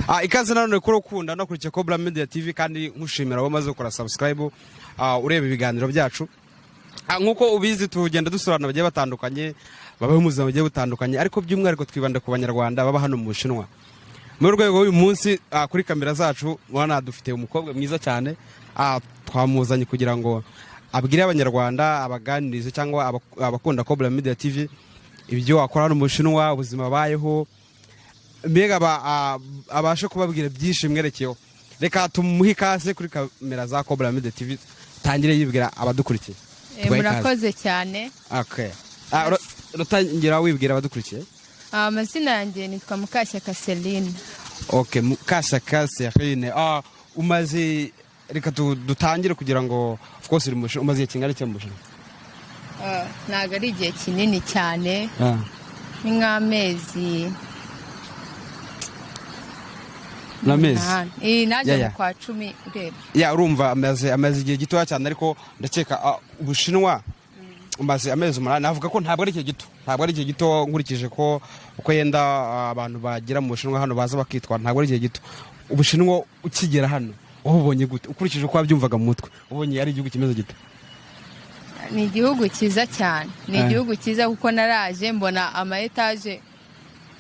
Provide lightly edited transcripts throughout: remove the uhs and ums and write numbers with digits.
Ikaze nanone kuri ukunda no kuri Mukobwa Media TV kandi nkushimira abo maze gukora subscribe ureba ibiganiro byacu. Nkuko ubizi tugenda dusurana bagiye batandukanye babaho mu buzima bugiye butandukanye ariko by'umwihariko twibanda ku banyarwanda baba hano mu Bushinwa. Mu rwego uyu munsi kuri kamera zacu mwana dufite umukobwa mwiza cyane twamuzanye kugira ngo abwire abanyarwanda abaganirize cyangwa abakunda Mukobwa Media TV ibyo akora hano mu Bushinwa ubuzima bayeho mbega abashe kubabwira byinshi mwerekeyeho. Reka tumuhe ikaze kuri kamera za Mukobwa Media TV tangire yibwira abadukurikiye. Murakoze cyane. Okay. Rutangira wibwira abadukurikiye. Amazina yanjye nitwa Mukashyaka Celine. Okay, Mukashyaka Celine. Umaze reka dutangire kugira ngo of course umaze kingana cy'ambusha. Naga ari igihe kinini cyane. Ni nk'amezi naje mu kwa 10 ureba. Urumva amaze igihe gito cyane ariko ndakeka Ubushinwa umaze amezi 8 navuga ko ntabwo ari igihe gito. Ntabwo ari igihe gito nkurikije ko uko yenda abantu bagira mu Bushinwa hano baza bakitwa ntabwo ari igihe gito. Ubushinwa ukigera hano ubonye gute ukurikije uko wabyumvaga mu mutwe ubonye ari igihugu kimeze gito? Ni igihugu cyiza cyane. Ni igihugu cyiza kuko naraje mbona ama etage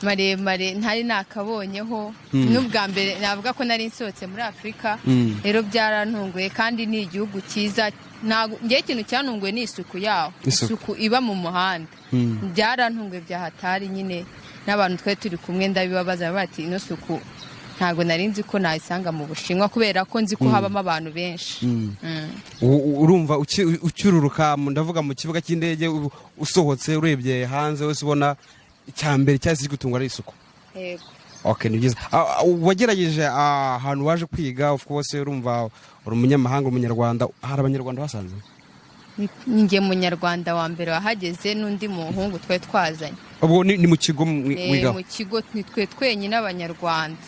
maremare ntari nakabonyeho n'ubwa mbere navuga ko nari nsohotse muri Afrika rero byarantunguye kandi ni igihugu cyiza. Ngiye ikintu cyantunguye ni isuku yaho, isuku iba mu muhanda byarantunguye byahatari nyine n'abantu twe turi kumwe ndabibabaza bati ino suku ntago nari nzi ko nayisanga mu Bushinwa kubera ko nzi ko habamo abantu benshi. Urumva ucyururuka ndavuga mu kibuga cy'indege usohotse urebye hanze wese ubona icyambere cyase gutunga ari isuku. Yego. Okay, ni byiza. Wagerageje ahantu waje kwiga of course urumva uri umunyamahanga umunyarwanda hari abanyarwanda basanze? Ninjye munyarwanda wa mbere wahageze n'undi muhungu twe twazanye. Ubwo ni mu kigo wiga? Mu kigo nitwe twenyine abanyarwanda.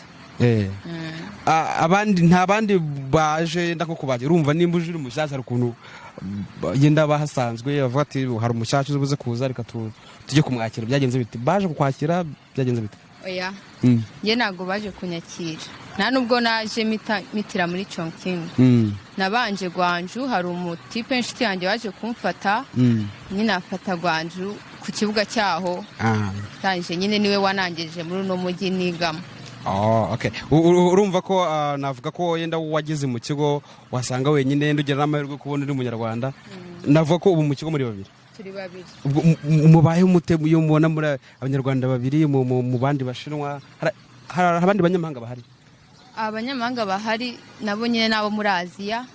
Abandi nta bandi baje ndako kubaje urumva nimba uje uri mushyashya rukuntu yenda bahasanzwe bavuga ati hari umushyashya ubuze kuza reka tujye kumwakira byagenze bite baje kukwakira byagenze bite? Oya nge nago baje kunyakira nta nubwo naje mitira muri Chongqing. Nabanje Gwanju hari umutipe inshuti yanjye waje kumfata nyine afata Gwanju ku kibuga cyaho tanje nyine niwe wanangeje muri no mujyi nigamo. Okay. Urumva ko navuga ko yenda wageze mu kigo wasanga wenyine ndugera n'amahirwe kubona uri munyarwanda. Navuga ko ubu mu kigo muri babiri. Turi babiri. Mubaye umute iyo mubona muri abanyarwanda babiri mu bandi bashinwa hari abandi banyamahanga bahari? Abanyamahanga bahari nabo nyine nabo muri Aziya.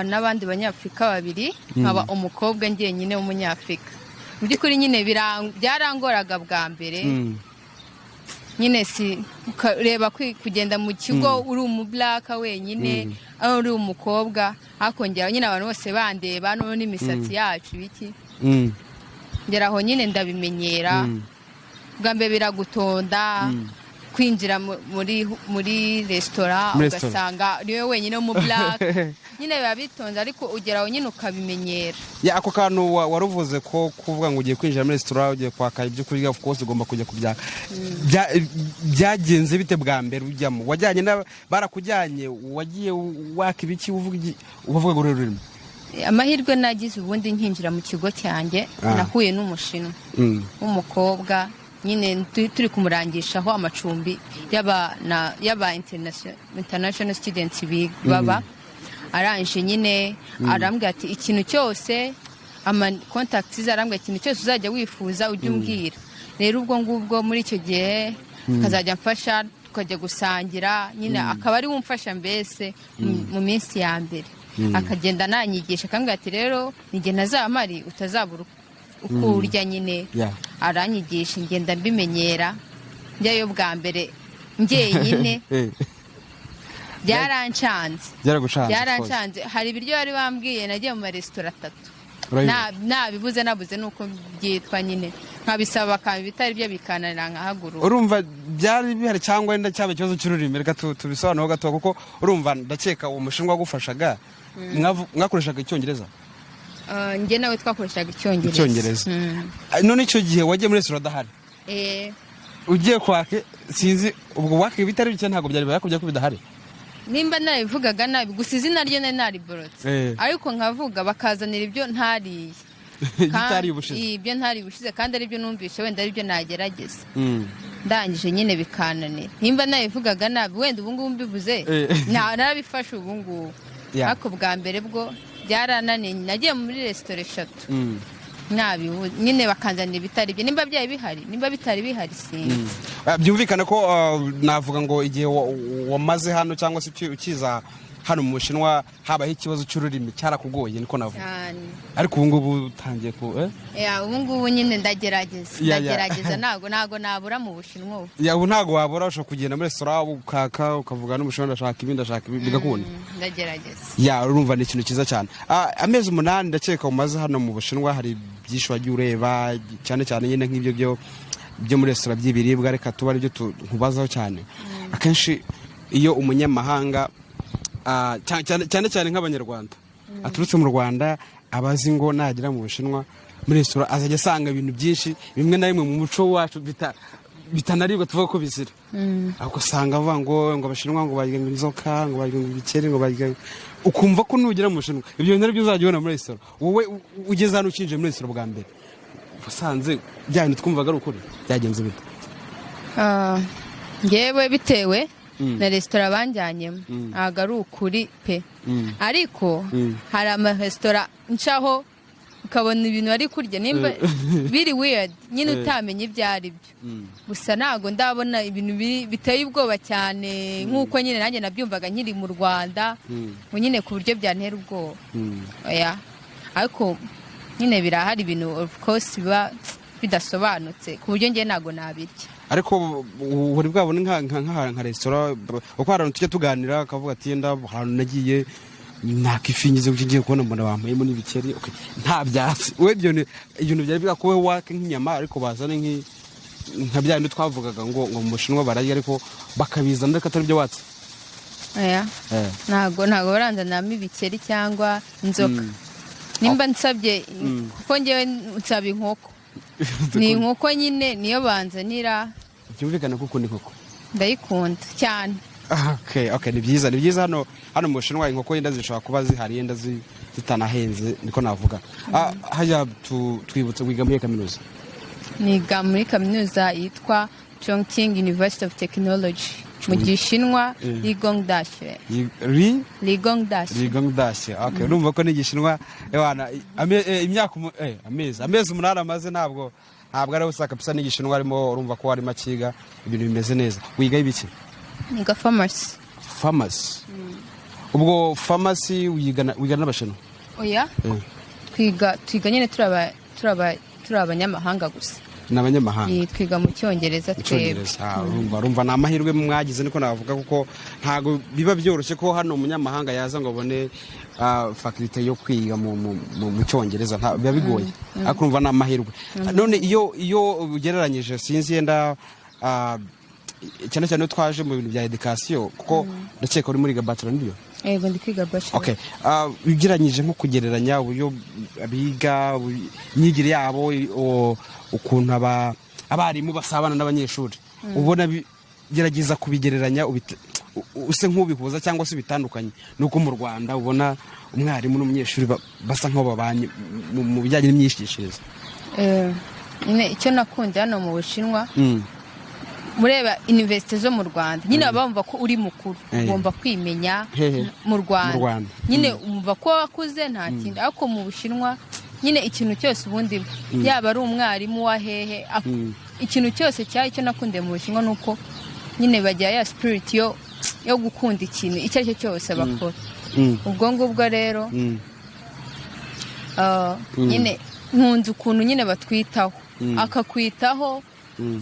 N'abandi banyafrika babiri nkaba umukobwa ngiye nyine w'umunyafrika. Mu by'ukuri nyine byarangoraga bwa mbere. Nyine si reba kugenda mu kigo uri black wenyine uri umukobwa akongera nyine abantu bose bandeba no n'imisatsi yacu biki ngeraho nyine ndabimenyera bwa mbere biragutonda kwinjira muri restaurant ugasanga niwe wenyine mu black nyine biba bitonze ariko ugeraho nyine ukabimenyera. Ako kantu waruvuze ko kuvuga ngo ugiye kwinjira muri restaurant ugiye kwaka ibyo kurya of course ugomba kujya kubyaka byagenze bite bwa mbere ujyamo wajyanye barakujyanye wagiye waka ibiki uvuga ngo rurimo? Amahirwe nagize ubundi nkinjira mu kigo cyanjye nahuye n'umushinwa w'umukobwa nyine turi kumurangishaho amacumbi yaba international students baba aranje nyine arambwira ati ikintu cyose ama contacts arambwira ikintu cyose uzajya wifuza ujye umbwira. Rero ubwo ngubwo muri icyo gihe kazajya mfasha tukajya gusangira nyine akaba ari wumfasha mbese mu minsi ya mbere akagenda nanyigisha akambwira ati rero nige nazamari utazabura ukurya nyine aranyigisha ngenda mbimenyera njyayo bwa mbere njyenyine. Byarancanze hari ibiryo bari bambwiye nagiye mu restaurant 3 nabuze nuko byitwa nyine nkabisaba bakamba bitari byo bikananira nkahaguru. Urumva byari bihari cyangwa wenda cyaba ikibazo cy'ururimi reka tubisobanuraho gato kuko urumva ndakeka uwo mushinwa wagufashaga mwakoreshaga Icyongereza? Nge nawe twakoreshaga Icyongereza. None icyo gihe wagiye muri restaurant dahari? ugiye kwake sinzi ubwo wake bitari bike ntago byari bakubye ko bidahari nimba narabivugaga nabi gusa izina ryo nariborotse ariko nkavuga bakazanira ibyo ntariye bitari ubushize ibyo ntari bushize kandi ari byo numvishe wenda ari byo nagerageza ndangije nyine bikananira nimba nabivugaga nabi wenda ubu ngubu mbivuze narabifashe ubu ngubu ariko bwa mbere bwo byarananiye nagiye muri resitora 3 nyine bakanzanira ibitari byo nimba byari bihari nimba bitari bihari sinzi byumvikana ko navuga ngo igihe wamaze hano cyangwa se ukiza hano mu Bushinwa habaho ikibazo cy'ururimi cyarakugoye niko navuga ariko ubu ngubu utangiye ku ubu ngubu nyine ndagerageza ntago nabura mu Bushinwa ubu ntago wabura ushobora kugenda muri resitora ukaka ukavuga n'Umushinwa ndashaka ibi bigakunda ndagerageza urumva ni ikintu cyiza cyane amezi 8 ndakeka umaze hano mu Bushinwa hari byinshi wagiye ureba cyane cyane nyine nk'ibyo byo muri resitora by'ibiribwa reka tuba ari byo nkubazaho cyane akenshi iyo umunyamahanga cyane nk'abanyarwanda aturutse mu Rwanda abazi ngo nagira mu Bushinwa muri resitora azajya asanga ibintu byinshi bimwe na bimwe mu muco wacu bitanaribwa tuvuga ko bizira ahubwo usanga avuga ngo Abashinwa ngo barya inzoka ngo barya ibikeri ngo barya ukumva ko nugera mu Bushinwa ibyo bintu aribyo uzajya ubona muri resitora wowe ugeze hano ukinje muri resitora bwa mbere usanze bya bintu twumvaga ari ukuri byagenze bite ngewe bitewe na resitora banjyanyemo ntabwo ari ukuri pe ariko hari amaresitora ncaho ukabona ibintu bari kurya nimba biri weird nyine utamenya ibyo ari byo gusa ntabwo ndabona ibintu biteye ubwoba cyane nk'uko nyine nanjye nabyumvaga nkiri mu Rwanda nyine ku buryo byantera ubwoba ariko nyine birahari ibintu of course biba bidasobanutse ku buryo njye ntabwo nabirya ariko uri bwabone nka resitora uko hari tujya tuganira akavuga ati yenda ahantu nagiye nakifingize ugiye kubona mbona bampayemo n'ibikeri nta byatsi we ibintu byari bwakuwe wake nk'inyama ariko bazane nka bya bintu twavugaga ngo mu Bushinwa bararya ariko bakabizana ariko atari byo watse ntabwo baranzanamo ibikeri cyangwa inzoka nimba nsabye kuko ngewe nsaba inkoko ni inkoko nyine niyo banzanira byumvikana kuko ni inkoko ndayikunda cyane ni byiza hano mu Bushinwa inkoko yenda zishobora kuba zihari yenda zitanahenze niko navuga hajya twibutse wiga muri kaminuza niga muri kaminuza yitwa Chongqing University of Technology mu Gishinwa Ligongdashi urumva ko ni Gishinwa amezi 8 amaze ntabwo ari usaka pisa ni Gishinwa arimo urumva ko ari makiga ibintu bimeze neza wiga ibiki niga pharmacy ubwo pharmacy wiga n'Abashinwa twiga nyine turi abanyamahanga gusa n'abanyamahanga twiga mu Cyongereza twebwe urumva ni amahirwe mwagize niko navuga kuko ntago biba byoroshye ko hano umunyamahanga yaza ngo abone faculty yo kwiga mu Cyongereza biba bigoye ariko urumva ni amahirwe none iyo ugereranyije sinzi yenda cyane twaje mu bintu bya education kuko ndakeka uri muri bachelor ndiyo yego ndi kwiga bachelor ugereranyije nko kugereranya uburyo biga imyigire yabo ukuntu abarimu basabana n'abanyeshuri ubona gerageza kubigereranya use nk'ubikuza cyangwa se bitandukanye nuko mu Rwanda ubona umwarimu n'umunyeshuri basa nk'aho babanye mu bijyanye n'imyigishirize icyo nakunze hano mu Bushinwa mureba universite zo mu Rwanda nyine bumva ko uri mukuru ugomba kwimenya mu Rwanda nyine umva ko wakuze nta kindi ariko mu Bushinwa nyine ikintu cyose ubundi yaba ari umwarimu wa hehe ikintu cyose icyo nakundiye mu Bushinwa nuko nyine bagira ya spirit yo gukunda ikintu icyo ari cyo cyose bakora ubwo ngubwo rero nyine nkunze ukuntu nyine batwitaho akakwitaho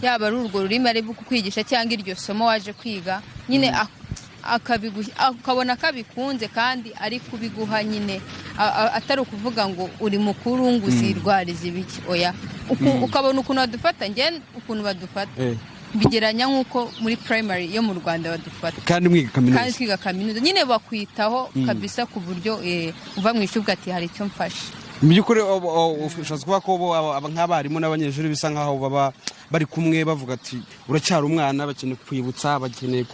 yaba ari urwo rurimi ari kukwigisha cyangwa iryo somo waje kwiga nyine akabona kabikunze kandi ari kubiguha nyine atari ukuvuga ngo uri mukuru ngo uzirwarize ibiki ukabona ukuntu badufata njye ukuntu badufata bigeranya nk'uko muri primary yo mu Rwanda badufata kandi twiga kaminuza nyine bakwitaho kabisa ku buryo uva mu ishuri ati hari icyo mfashe mu by'ukuri ushatse kuba ko nk'abarimu n'abanyeshuri bisa nkaho baba bari kumwe bavuga ati uracyari umwana, bakeneye kwibutsa, bakeneye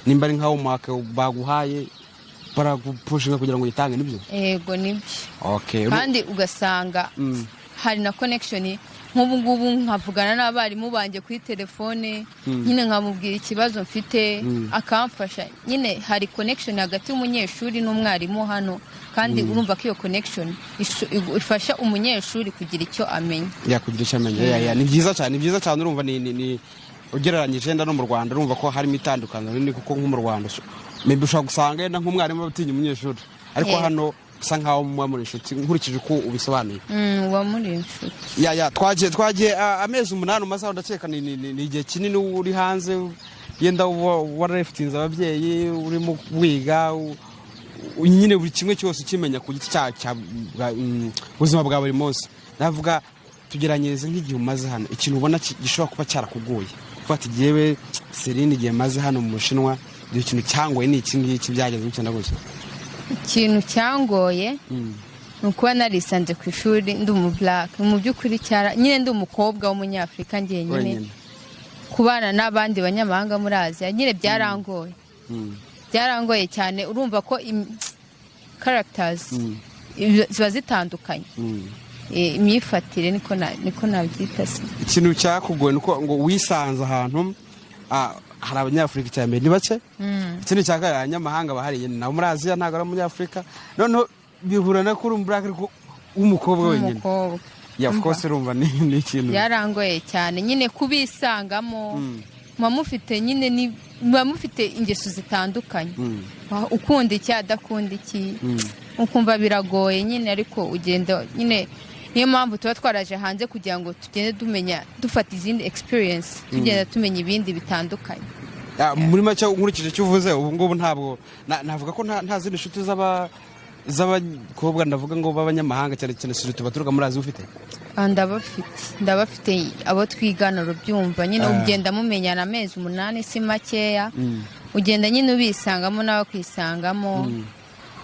nimba ari nkaho umwaka baguhaye baragupushinga kugira ngo yitange, nibyo? Yego, nibyo. Okay. Kandi ugasanga hari na connection. Nk'ubu ngubu nkavugana n'abarimu banjye kuri telefone, nyine nkamubwira ikibazo mfite akamfasha. Nyine hari connection hagati y'umunyeshuri n'umwarimu hano, kandi urumva ko iyo connection ifasha umunyeshuri kugira icyo amenya. Kugira icyo amenya. Ni byiza cyane, urumva ni ugereranyije no mu Rwanda urumva ko harimo itandukaniro rinini, kuko nko mu Rwanda maybe ushobora gusanga yenda nk'umwarimu abatinya umunyeshuri, ariko hano usa nkaho muba muri inshuti nkurikije uko ubisobanuye. Uba muri inshuti. Twagiye amezi 8 umaze, ndakeka ni igihe kinini uri hanze, yenda wararefutinze ababyeyi, urimo wiga, nyine buri kimwe cyose ukimenya ku giti cya buzima bwa buri munsi. Navuga tugeranyirize nk'igihe umaze hano, ikintu ubona gishobora kuba cyarakugoye kuba ati jewe Celine igihe maze hano mu Bushinwa, ikintu cyangoye ni iki ngiki byageze gukenda gutya? Ikintu cyangoye nukuba narisanze ku ishuri ndi black, mu by'ukuri nyine ndi umukobwa w'umunyafrika njyenyine, kubana n'abandi banyamahanga muri Aziya nyine byarangoye. Byarangoye cyane, urumva ko characters ziba zitandukanye. Imyifatire niko nabyita. Ikintu cyakugoye nuko ngo wisanze ahantu hari abanyafrika cyane ni bake, ikindi cyaka abanyamahanga bahariye na muri Aziya, ntago ari umunyafrika, noneho bihura na kuri black ariko umukobwa wenyine. Of course urumva ni ikintu byarangoye cyane nyine kubisangamo. Mufite nyine mufite ingeso zitandukanye, ukunda iki adakunda iki, ukumva biragoye nyine, ariko ugenda nyine. Niyo mpamvu tuba twaraje hanze kugira ngo tugende dufata izindi experience, tugenda tumenya ibindi bitandukanye. Muri make nkurikije icyo uvuze, ubu ngubu ntabwo navuga ko nta zindi nshuti z'abakobwa ndavuga ngo b'abanyamahanga cyane cyane tuba turuka muri Aziya ufite? Ndabafite abo twigana urubyumva nyine, ugenda mumenyana amezi 8 si makeya, ugenda nyine ubisangamo nawe kwisangamo.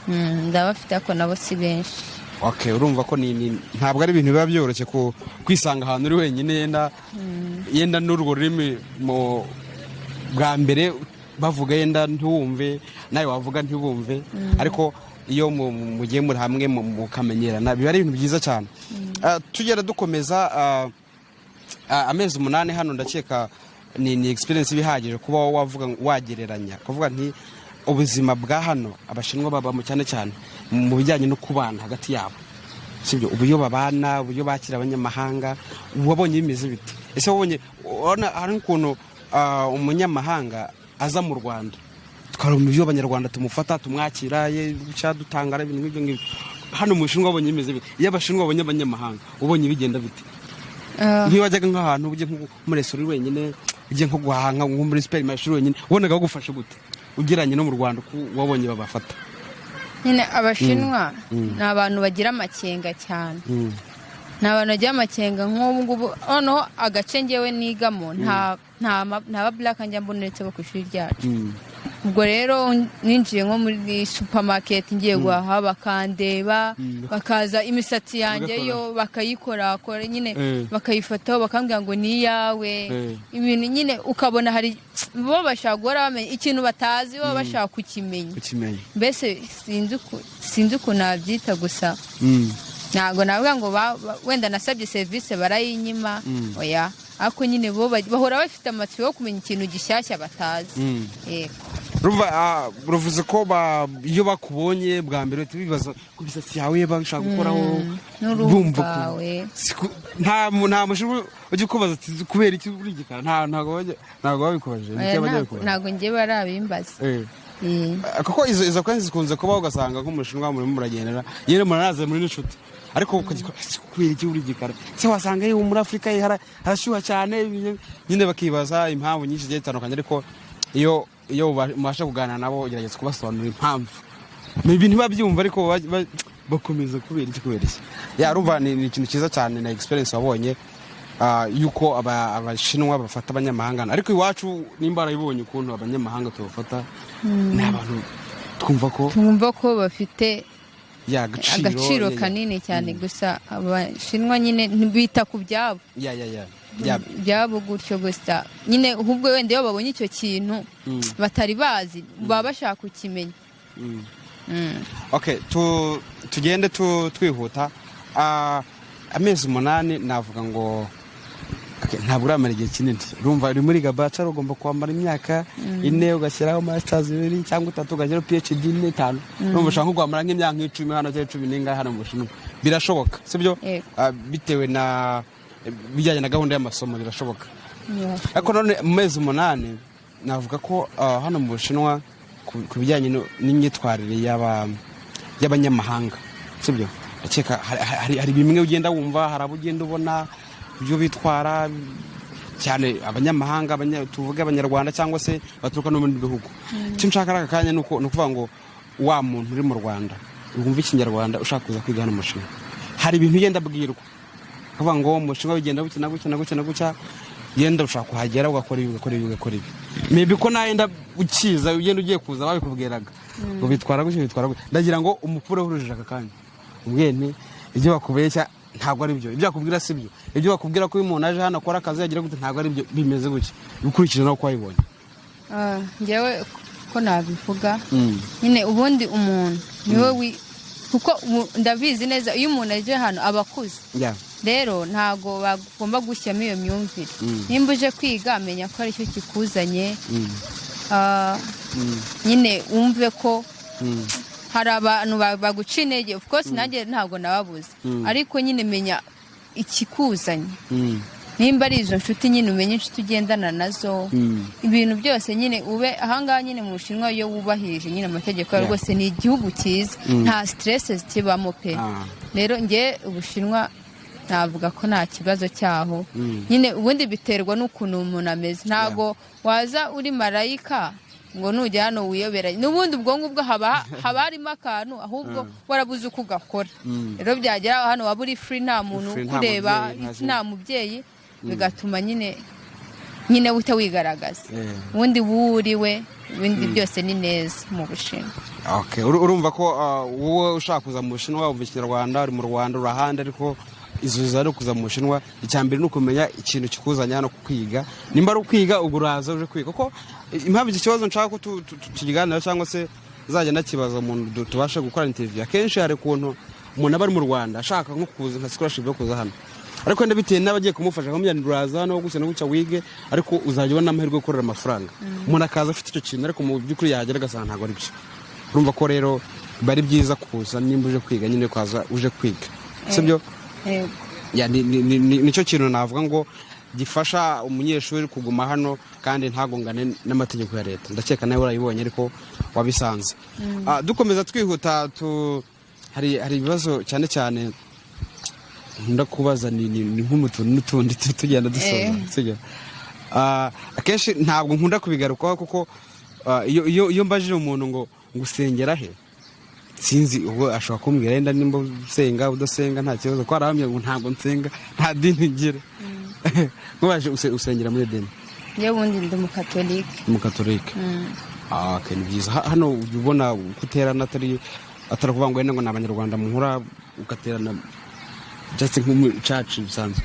Ndabafite ako nabo si benshi. Okay, urumva ko ntabwo ari ibintu biba byoroshye kwisanga ahantu uri wenyine, yenda n'urwo rurimi bwa mbere bavuga yenda ntiwumve, nawe wavuga ntibumve, ariko iyo mugiye muri hamwe mukamenyerana biba ari ibintu byiza cyane. Tugera dukomeza amezi 8 hano, ndakeka ni experience bihagije kuba wavuga wagereranya kuvuga nti ubuzima bwa hano abashinwa babamo cyane cyane mu bijyanye no kubana hagati yabo, sibyo? Ubuyo babana, ubuyo bakira abanyamahanga, wabonye bimeze bite? Ese wabonye hari ukuntu umunyamahanga aza mu Rwanda tukara mu byo abanyarwanda tumufata tumwakira dutangara ibintu nk'ibyo ngibyo, hano mu Bushinwa wabonye bimeze bite? Iyo abashinwa babonye abanyamahanga ubonye bigenda bite? Nk'iyo wajyaga nk'ahantu ujye nko muri restaurant wenyine, ujye nko guhaha nko muri supermarché wenyine, ubonaga bagufasha gute ugeranye no mu Rwanda ko wabonye babafata? Nyine abashinwa ni abantu bagira amakenga cyane, ni abantu bagira amakenga. nk'ubu ngubu noneho agace ngewe nigamo nta black njya mbonetse bo ku ishuri ryacu. Ubwo rero ninjiye nko muri supermarket ngiye guhaha, bakandeba, bakaza imisatsi yanjye yo bakayikorakora nyine, bakayifataho bakambwira ngo ni iyawe, ibintu nyine ukabona hari bo bashaka guhora bamenya ikintu batazi, bo bashaka kukimenya. Mbese sinzi uko nabyita, gusa ntabwo navuga ngo wenda nasabye service barayinyima, oya, ariko nyine bo bahora bafite amatsiko yo kumenya ikintu gishyashya batazi. Ruvuze ko iyo bakubonye bwa mbere tubibaza ku bisatsi yawe bashaka gukoraho, bumva nta mushinwa ujye kubaza kubera iki uri igikara, ntabwo babikubaje. Ntabwo ngiye barabimbaza. Kuko izo kwenzi zikunze kubaho, ugasanga nk'umushinwa murimo muragendera yere muranaze muri n'inshuti, ariko kubera iki uri igikara se, wasanga muri Afurika harashyuha cyane, nyine bakibaza impamvu nyinshi zigiye zitandukanye. Ariko iyo mubasha kuganira nabo ugerageza kubasobanurira impamvu, ibintu ntibabyumva ariko bakomeza kubera iki. Urumva ni ikintu cyiza cyane na experience wabonye, yuko abashinwa bafata abanyamahanga, ariko iwacu nimba barabibonye ukuntu abanyamahanga tubafata, ni abantu twumva ko bafite agaciro kanini cyane gusa abashinwa nyine bita ku byabo byabo gutyo gusa nyine ahubwo wenda iyo babonye icyo kintu batari bazi baba bashaka kukimenya. Okay, tugende twihuta. Amezi 8 navuga ngo ntabwo uramara igihe kinini. Urumva uri muri bachelor ugomba kwambara imyaka 4 ugashyiraho masters 2 cyangwa 3 ugashyiraho PhD 5. Urumva ushaka kwambara nk'imyaka 10 hano cyangwa 10 n'ingahe hano mu Bushinwa. Birashoboka, sibyo? Bitewe na bijyanye na gahunda y'amasomo birashoboka. Ariko none mu mezi 8 navuga ko hano mu Bushinwa ku bijyanye n'imyitwarire y'abanyamahanga, sibyo? Ndakeka hari bimwe ugenda wumva, hari abo ugenda ubona ibyo bitwara cyane abanyamahanga, tuvuge abanyarwanda cyangwa se baturuka no mu bihugu. Icyo nshaka aka kanya ni ukuvuga ngo wa muntu uri mu Rwanda wumva ikinyarwanda ushaka kuza kwiga hano mu Bushinwa, hari ibintu ugenda abwirwa kuvuga ngo mu Bushinwa bigenda gutya yenda ushaka kuhagera ugakora ibi maybe ko nayenda ukiza ugenda ugiye kuza babikubwiraga ngo bitwara gutya. Ndagira ngo umupfure urujije aka kanya ubwene ibyo bakubeshya ntabwo ari byo, ibyo bakubwira si byo, ibyo bakubwira ko umuntu aje hano akora akazi yagira gute ntabwo ari byo, bimeze gutya ukurikije no kwayibonye. Ngewe ko nabivuga nyine ubundi umuntu niwe kuko ndabizi neza iyo umuntu aje hano abakuze rero ntago bagomba gushyamo iyo myumvire. Nimba uje kwiga amenya ko ari cyo kikuzanye, nyine wumve ko hari abantu baguca intege. Of course nanjye ntabwo nababuze, ariko nyine menya ikikuzanye. Nimba ari izo nshuti nyine umenye inshuti ugendana nazo, ibintu byose nyine ube ahangaha nyine mu Bushinwa iyo wubahirije nyine amategeko rwose ni igihugu cyiza, nta stress zibamo pe. Rero nge Ubushinwa navuga ko nta kibazo cyaho. Nyine ubundi biterwa n'ukuntu umuntu ameze, ntago waza uri marayika ngo nujya hano wiyoberanye n'ubundi ubwonko bwo haba harimo akantu ahubwo warabuze uko ugakora. Rero byagera hano waba uri free, nta muntu kureba, nta mubyeyi, bigatuma nyine wita wigaragaza ubundi wuriwe, ibindi byose ni neza mu Bushinwa. Okay, urumva ko wowe ushaka kuza mu Bushinwa wumva ikinyarwanda, uri mu Rwanda urahanda, ariko izo zari kuza mu Bushinwa icyambere no kumenya ikintu kikuzanya hano kwiga. Nimba ari kwiga ubwo uraza uje kwiga kuko impamvu iki kibazo nshaka ko tukiganira cyangwa se zajya nakibaza umuntu tubasha gukora interview. Akenshi hari kuntu umuntu aba ari mu Rwanda ashaka nko kuza nka scholarship yo kuza hano, ariko ndabiteye n'abagiye kumufasha nkamujyana uraza hano gusa no guca wige, ariko uzajya ubona amahirwe yo gukorera amafaranga. Umuntu akaza afite icyo kintu ariko mu by'ukuri yahagera agasanga ntabwo ari byo. Urumva ko rero bari byiza kuza nimba uje kwiga nyine kwaza uje kwiga, sibyo? Nicyo kintu navuga ngo gifasha umunyeshuri kuguma hano kandi ntagongane n'amategeko ya leta. Ndakeka nawe urayibonye ariko wabisanze. Dukomeza twihuta, hari ibibazo cyane ndakubaza ni nk'umutuntu n'utundi tugenda dusoza, sibyo? Akenshi ntabwo nkunda kubigarukaho kuko iyo mbajije umuntu ngo usengera he, sinzi ubwo ashobora kumbwira yenda nimba usenga udasenga nta kibazo, ko arahamye ngo ntabwo nsenga nta dini ngira. Mubaje usengera muri dini? Yewe ubundi ndi Umukatolike. Okay, ni byiza. Hano ubona guterana atari kuvuga ngo yenda ngo n'abanyarwanda muhura ugaterana just mu church bisanzwe.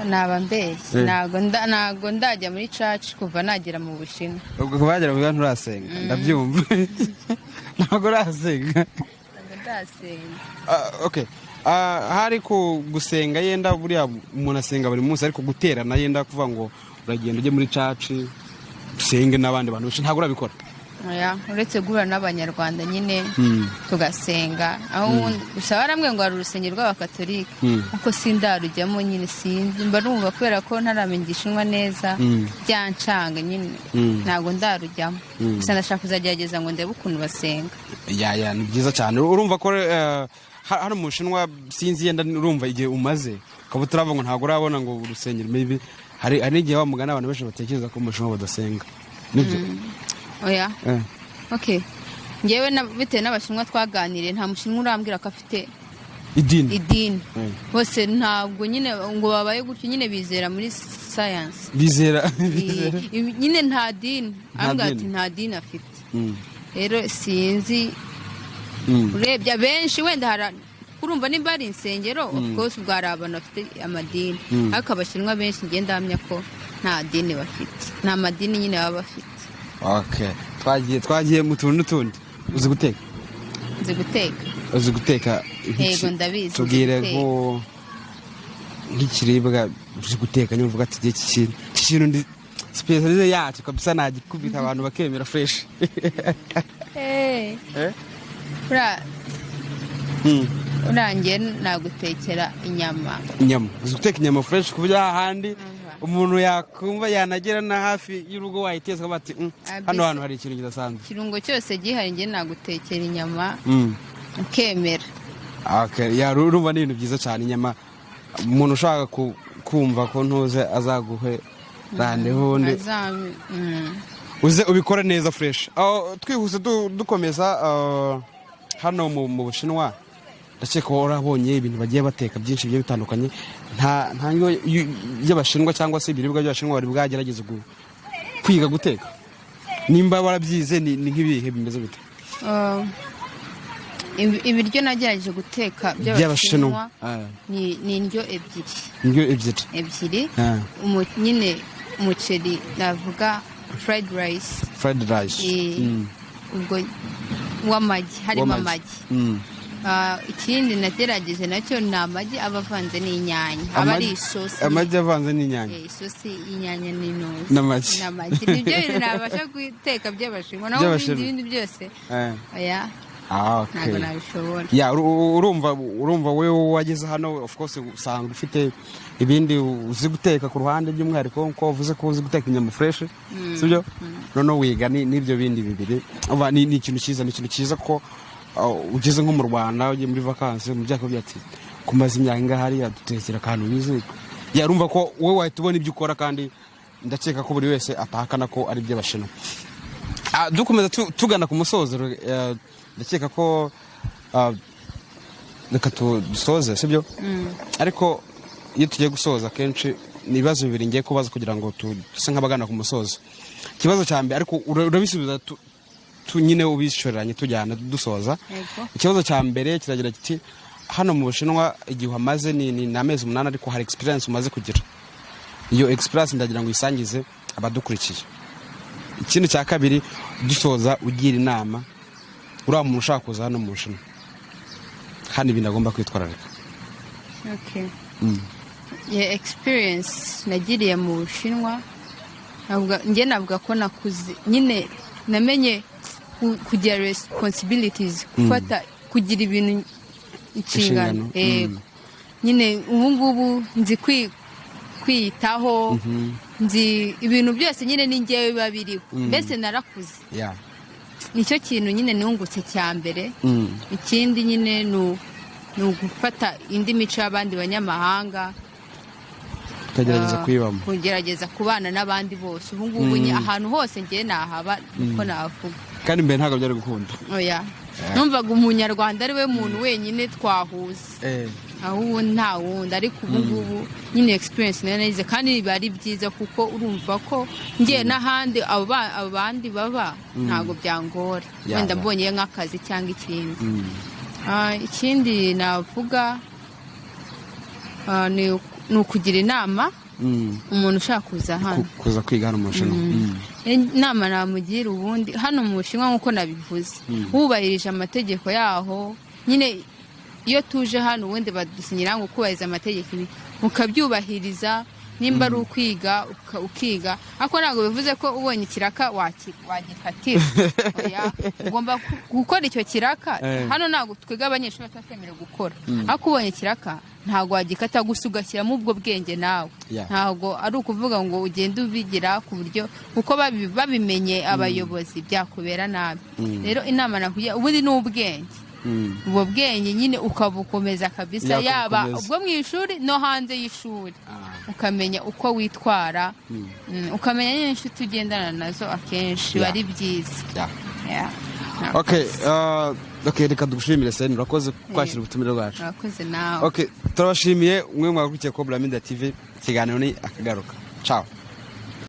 Naba mbeshye ntago ndajya muri church kuva nagera mu Bushinwa. Ubwo kubagera mu bantu urasenga ndabyumva. Ntago urasenga. Okay. Hari ko gusenga yenda buriya umuntu asenga buri munsi, ariko guterana yenda kuvuga ngo uragenda ujye muri church usenge n'abandi bantu ntago urabikora. Uretse guhura n'abanyarwanda nyine tugasenga, aho usaba aramwe ngo ari urusengero rw'Abakatolike kuko sindarujyamo nyine, sinzi mba numva kubera ko ntaramenya Igishinwa neza byancanga nyine ntago ndarujyamo. Gusa ndashaka kuzagerageza ngo ndebe ukuntu basenga. Ni byiza cyane. Urumva ko hano mu Bushinwa sinzi yenda urumva igihe umaze ukaba utaravuga ngo ntago urabona ngo urusengero, maybe hari igihe wamugana abantu benshi batekereza ko mu Bushinwa badasenga, nibyo? Okay. Ngewe bitewe n'Abashinwa twaganiriye nta Mushinwa urambwira ko afite idini. Bose ntabwo nyine ngo babaye gutyo, nyine bizera muri science. Bizera nyine nta dini. Ambwira ati nta dini afite. Rero sinzi urebye abenshi wenda urumva nimba ari insengero of course ubwo hari abantu bafite amadini ariko abashinwa benshi ngenda hamya ko nta dini bafite nta madini nyine baba bafite. Okay, twagiye mu tuntu n'utundi. Uzi guteka? Uzi guteka? Yego ndabizi. Tubwire ko nk'ikiribwa uzi guteka nyuma uvuga ati iki kintu ndi specialize yacu kabisa nagikubita abantu bakemera fresh. Urangiye nagutekera inyama. Uzi guteka inyama fresh ku buryo ahandi umuntu yakumva yanagera na hafi y'urugo wayiteza bati hano hantu hari ikintu kidasanzwe. Kirungo cyose gihari nge nagutekera inyama ukemera. Okay, ya urumva ni ibintu byiza cyane inyama umuntu ushaka kumva ko ntuze azaguhe rande honde. Uze ubikora neza fresh. Twihuse dukomeza hano mu Bushinwa. Ndakeka warabonye ibintu bagiye bateka byinshi bigiye bitandukanye nta y'abashinwa cyangwa se ibiribwa by'abashinwa bari bwagerageze kwiga guteka nimba barabyize ni nk'ibihe bimeze bite? Ibiryo nagerageje guteka by'abashinwa ni indyo ebyiri nyine umuceri navuga fried rice ubwo w'amagi harimo amagi. Ikindi naterageje nacyo ni amagi aba avanze n'inyanya aba ari isosi. Amagi avanze n'inyanya? Isosi y'inyanya n'intozi n'amagi. Nibyo bintu nabasha guteka by'abashinwa naho ibindi byose oya ntabwo nabishobora. Urumva wowe wageze hano of course usanga ufite ibindi uzi guteka ku ruhande by'umwihariko nko uvuze ko uzi guteka inyama fresh sibyo? Noneho wiga n'ibyo bindi bibiri ni ikintu cyiza ko ugeze nko mu Rwanda ugiye muri vacances mu byako byati kumaza imyaka ingahari yadutekera akantu wize yarumva ko wowe wahita ubona ibyo ukora kandi ndakeka ko buri wese atahakana ko ari byo bashino. Dukomeza tugana ku musozo ndakeka ko reka dusoze sibyo? Ariko iyo tugiye gusoza kenshi nibazo bibiri ngiye kubaza kugira ngo tuse nk'abagana ku musozo. Kibazo cyambe ariko urabisubiza nyine ubishoranye tujyana dusoza. Ikibazo cya mbere kiragira kiti hano mu Bushinwa igihe umaze ni amezi 8 ariko hari experience umaze kugira. Iyo experience ndagira ngo isangize abadukurikiye. Ikindi cya kabiri dusoza ugira inama uriya muntu ushaka kuza hano mu Bushinwa hano ibintu agomba kwitwararika. Experience nagiriye mu Bushinwa navuga ko nakuze nyine namenye kugira responsibilities kugira ibintu inshingano. Nyine ubu ngubu nzi kwiyitaho nzi ibintu byose nyine ni ngewe biba biriho mbese narakuze. Nicyo kintu nyine nungutse cya mbere. Ikindi nyine ni ugufata indi mico y'abandi banyamahanga kugerageza kubana n'abandi bose. Ubu ngubu ahantu hose ngiye nahaba niko navuga kandi mbere ntabwo byari gukunda. Numvaga umunyarwanda ari we muntu wenyine twahuze aho ubu nta wundi ariko ubu ngubu nyine experience nayize kandi biba ari byiza kuko urumva ko ngiye n'ahandi abandi baba ntabwo byangora wenda mbonye nk'akazi cyangwa ikindi. Ikindi navuga ni ukugira inama umuntu ushaka kuza kwiga hano mu Bushinwa. Inama namugira ubundi hano mu Bushinwa nk'uko nabivuze wubahirije amategeko yaho nyine iyo tuje hano ubundi badusinyira ngo kubahiriza amategeko mukabyubahiriza nimba ari ukwiga ukiga ariko ntabwo bivuze ko ubonye ikiraka wagikatira. Ugomba gukora icyo kiraka. Hano ntabwo twiga abanyeshuri batatemerewe gukora ariko ubonye ikiraka ntabwo wagikata gusa ugashyiramo ubwo bwenge nawe. Ntabwo ari ukuvuga ngo ugende ubigira ku buryo kuko babimenye abayobozi byakubera nabi. Rero inama nakugira ubundi ni ubwenge. Ubwo bwenge nyine ukabukomeza kabisa yaba ubwo mu ishuri no hanze y'ishuri ukamenya uko witwara ukamenya n'inshuti ugendana nazo akenshi bari byiza. Okay, reka dushimire Seni urakoze kwakira ubutumire bwacu. Urakoze nawe. Okay, turabashimiye mwe mwagukurikiye Mukobwa TV ikiganiro ni akagaruka. Ciao.